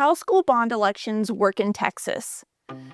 How school bond elections work in Texas.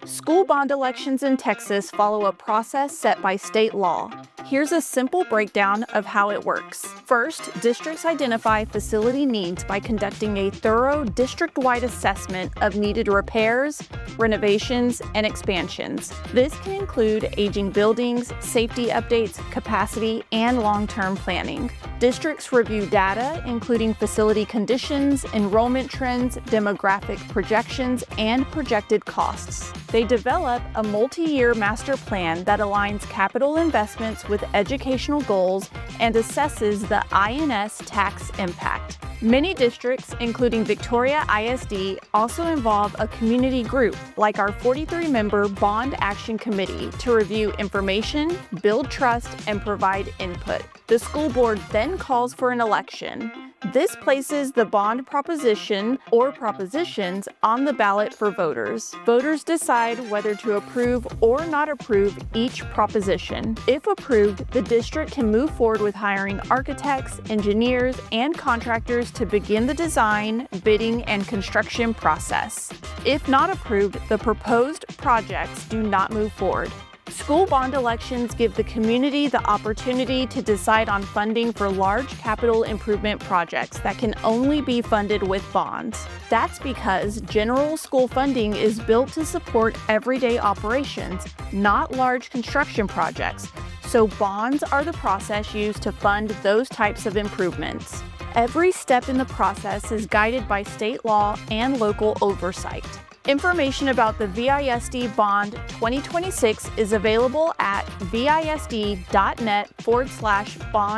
School bond elections in Texas follow a process set by state law. Here's a simple breakdown of how it works. First, districts identify facility needs by conducting a thorough district-wide assessment of needed repairs, renovations, and expansions. This can include aging buildings, safety updates, capacity, and long-term planning. Districts review data, including facility conditions, enrollment trends, demographic projections, and projected costs. They develop a multi-year master plan that aligns capital investments with educational goals and assesses the INS tax impact. Many districts, including Victoria ISD, also involve a community group, like our 43-member Bond Action Committee, to review information, build trust, and provide input. The school board then calls for an election. This places the bond proposition or propositions on the ballot for voters. Voters decide whether to approve or not approve each proposition. If approved, the district can move forward with hiring architects, engineers, and contractors to begin the design, bidding, and construction process. If not approved, the proposed projects do not move forward. School bond elections give the community the opportunity to decide on funding for large capital improvement projects that can only be funded with bonds. That's because general school funding is built to support everyday operations, not large construction projects, so bonds are the process used to fund those types of improvements. Every step in the process is guided by state law and local oversight. Information about the VISD Bond 2026 is available at visd.net/bond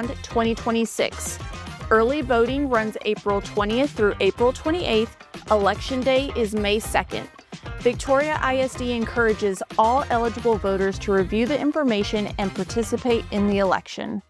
2026. Early voting runs April 20th through April 28th. Election day is May 2nd. Victoria ISD encourages all eligible voters to review the information and participate in the election.